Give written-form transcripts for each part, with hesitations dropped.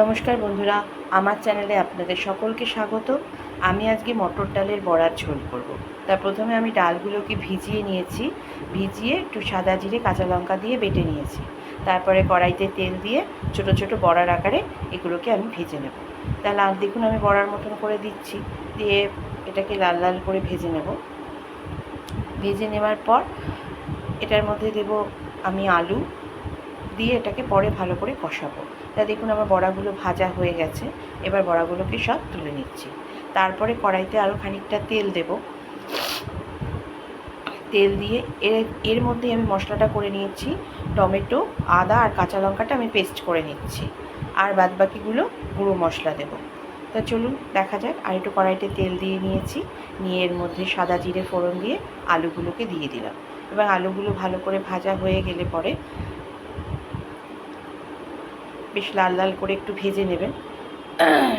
নমস্কার বন্ধুরা, আমার চ্যানেলে আপনাদের সকলকে স্বাগত। আমি আজকে মটর ডালের বড়ার ঝোল করব। তার প্রথমে আমি ডালগুলোকে ভিজিয়ে নিয়েছি, ভিজিয়ে একটু সাদা জিরে কাঁচা লঙ্কা দিয়ে বেটে নিয়েছি। তারপরে কড়াইতে তেল দিয়ে ছোট ছোট বড়ার আকারে এগুলোকে আমি ভেজে নেব। তাহলে আর দেখুন আমি বড়ার মতন করে দিচ্ছি, দিয়ে এটাকে লাল লাল করে ভেজে নেব। ভেজে নেওয়ার পর এটার মধ্যে দেব আমি আলু, দিয়ে এটাকে পরে ভালো করে কষাবো। তা দেখুন আমার বড়াগুলো ভাজা হয়ে গেছে, এবার বড়াগুলোকে সব তুলে নিচ্ছি। তারপরে কড়াইতে আরও খানিকটা তেল দেব। তেল দিয়ে এর মধ্যে আমি মশলাটা করে নিয়েছি, টমেটো, আদা আর কাঁচা লঙ্কাটা আমি পেস্ট করে নিচ্ছি, আর বাদবাকিগুলো গুঁড়ো মশলা দেব। তা চলুন দেখা যাক। আর একটু কড়াইতে তেল দিয়ে নিয়েছি, নিয়ে এর মধ্যে সাদা জিরে ফোড়ন দিয়ে আলুগুলোকে দিয়ে দিলাম। এবার আলুগুলো ভালো করে ভাজা হয়ে গেলে পরে বেশ লাল লাল করে একটু ভেজে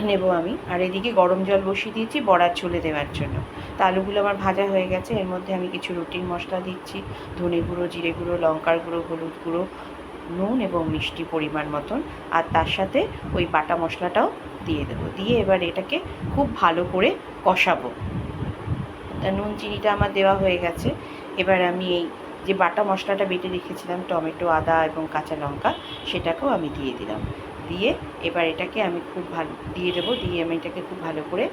নেব আমি। আর এদিকে গরম জল বসিয়ে দিয়েছি বড়ার ঝোলে দেওয়ার জন্য। তা আলুগুলো আমার ভাজা হয়ে গেছে, এর মধ্যে আমি কিছু রুটির মশলা দিচ্ছি, ধনে গুঁড়ো, জিরে গুঁড়ো, লঙ্কার গুঁড়ো, হলুদ গুঁড়ো, নুন এবং মিষ্টি পরিমাণ মতন, আর তার সাথে ওই বাটা মশলাটাও দিয়ে দেবো। দিয়ে এবার এটাকে খুব ভালো করে কষাবো। তা নুন চিনিটা আমার দেওয়া হয়ে গেছে। এবার আমি এই যে বাটা মশলাটা বেটে রেখেছিলাম, টমেটো, আদা এবং কাঁচা লঙ্কা, সেটাকেও আমি দিয়ে দিলাম। দিয়ে এবার এটাকে আমি খুব ভালো দিয়ে দেবো, দিয়ে আমি এটাকে খুব ভালো করে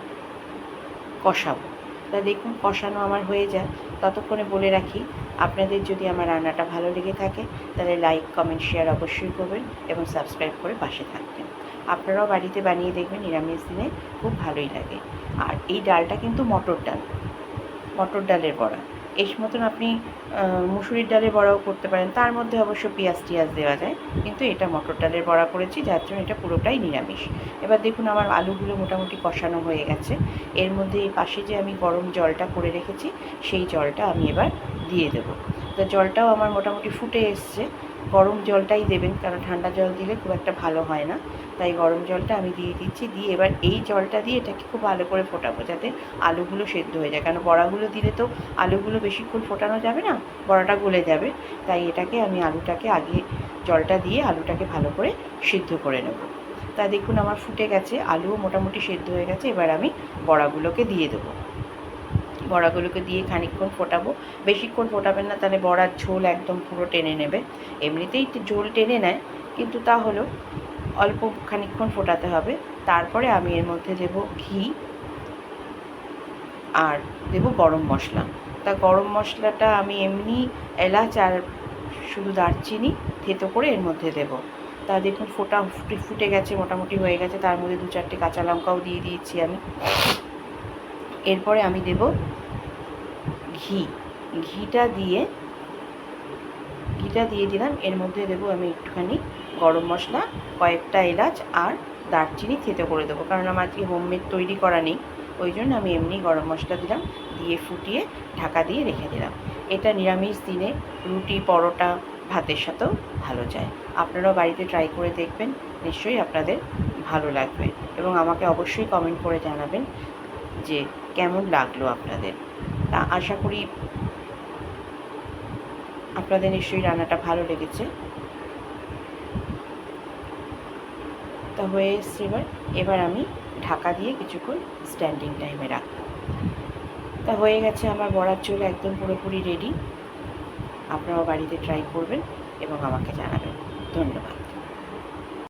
কষাবো। তা দেখুন কষানো আমার হয়ে যায়। ততক্ষণে বলে রাখি, আপনাদের যদি আমার রান্নাটা ভালো লেগে থাকে তাহলে লাইক, কমেন্ট, শেয়ার অবশ্যই করবেন এবং সাবস্ক্রাইব করে পাশে থাকবেন। আপনারাও বাড়িতে বানিয়ে দেখবেন, নিরামিষ দিনে খুব ভালোই লাগে। আর এই ডালটা কিন্তু মটর ডালের বড়া। এর মতন আপনি মুসুরির ডালের বড়াও করতে পারেন, তার মধ্যে অবশ্য পেঁয়াজ টিয়াজ দেওয়া যায়, কিন্তু এটা মটর ডালের বড়া করেছি, যার জন্য এটা পুরোটাই নিরামিষ। এবার দেখুন আমার আলুগুলো মোটামুটি কষানো হয়ে গেছে। এর মধ্যে এই পাশে যে আমি গরম জলটা করে রেখেছি, সেই জলটা আমি এবার দিয়ে দেবো। তো জলটাও আমার মোটামুটি ফুটে এসছে। গরম জলটাই দেবেন, কারণ ঠান্ডা জল দিলে খুব একটা ভালো হয় না, তাই গরম জলটা আমি দিয়ে দিচ্ছি। দিয়ে এবার এই জলটা দিয়ে এটাকে খুব ভালো করে ফোটাবো, যাতে আলুগুলো সেদ্ধ হয়ে যায়, কারণ বড়াগুলো দিলে তো আলুগুলো বেশিক্ষণ ফোটানো যাবে না, বড়াটা গলে যাবে। তাই এটাকে আমি আলুটাকে আগে জলটা দিয়ে আলুটাকে ভালো করে সিদ্ধ করে নেব। তা দেখুন আমার ফুটে গেছে, আলুও মোটামুটি সেদ্ধ হয়ে গেছে। এবার আমি বড়াগুলোকে দিয়ে দেবো। বড়াগুলোকে দিয়ে খানিকক্ষণ ফোটাবো। বেশিক্ষণ ফোটাবেন না, তাহলে বড়ার ঝোল একদম পুরো টেনে নেবে। এমনিতেই ঝোল টেনে নেয়, কিন্তু তা হলেও অল্প খানিকক্ষণ ফোটাতে হবে। তারপরে আমি এর মধ্যে দেব ঘি আর দেব গরম মশলা। তা গরম মশলাটা আমি এমনি এলাচ আর শুধু দারচিনি থেতো করে এর মধ্যে দেব। তা দেখুন ফুটে গেছে, মোটামুটি হয়ে গেছে। তার মধ্যে 2-4টে কাঁচা লঙ্কাও দিয়ে দিয়েছি আমি। এরপরে আমি দেব ঘিটা দিয়ে দিলাম। এর মধ্যে দেবো আমি একটুখানি গরম মশলা, কয়েকটা এলাচ আর দারচিনি থেতো করে দেবো, কারণ আমার কি হোমমেড তৈরি করা নেই, ওই জন্য আমি এমনি গরম মশলা দিলাম। দিয়ে ফুটিয়ে ঢাকা দিয়ে রেখে দিলাম। এটা নিরামিষ দিনে রুটি, পরোটা, ভাতের সাথেও ভালো যায়। আপনারাও বাড়িতে ট্রাই করে দেখবেন, নিশ্চয়ই আপনাদের ভালো লাগবে এবং আমাকে অবশ্যই কমেন্ট করে জানাবেন যে কেমন লাগলো আপনাদের। তা আশা করি আপনাদের নিশ্চয়ই রান্নাটা ভালো লেগেছে। তা হয়ে এসছে। এবার আমি ঢাকা দিয়ে কিছুক্ষণ স্ট্যান্ডিং টাইমে রাখব। তা হয়ে গেছে আমার বড়ার ঝোল একদম পুরোপুরি রেডি। আপনারাও বাড়িতে ট্রাই করবেন এবং আমাকে জানাবেন। ধন্যবাদ।